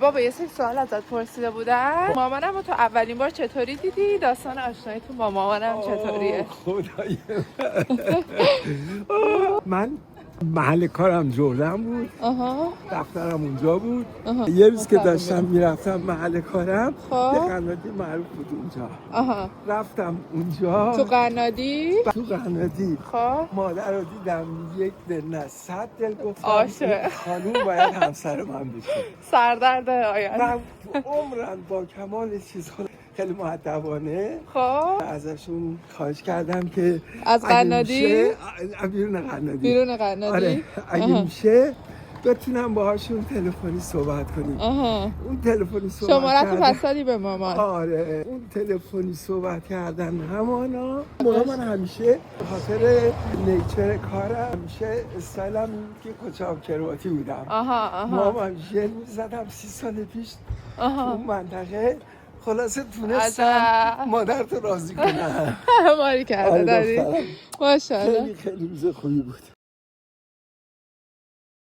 بابا یه سری سوال ازت پرسیده بودن. مامانم رو تو اولین بار چطوری دیدی؟ داستان آشنایی تو با مامانم چطوریه؟ خدای من محل کارم جردن بود، دفترم اونجا بود. یه روز که داشتم میرفتم محل کارم یه قنادی معروف بود اونجا. رفتم اونجا تو قنادی؟ مادر رو دیدم، یک دل نه 100 دل گفتم عاشق خانوم باید همسر من بشه. سردرد آینده. من تو عمرم با کمال چیزها خیلی مؤدبانه ازشون خواهش کردم که از قنادی؟ بیرون قنادی؟ آره اگه میشه بتونم باهاشون تلفنی صحبت کنیم. اون تلفنی صحبت شمارت پس دادی به مامان؟ آره اون تلفنی صحبت کردن همانا. من همیشه به خاطر نیچر کارم همیشه استایلم این که کچاب کرواتی بودم. مامان همیشه میزدم 30 سال پیش اون منطقه. خلاصه تونستم مادرتو راضی کنم. ماری کرده داری؟ ماشاءالله. خیلی روز خوبی بود.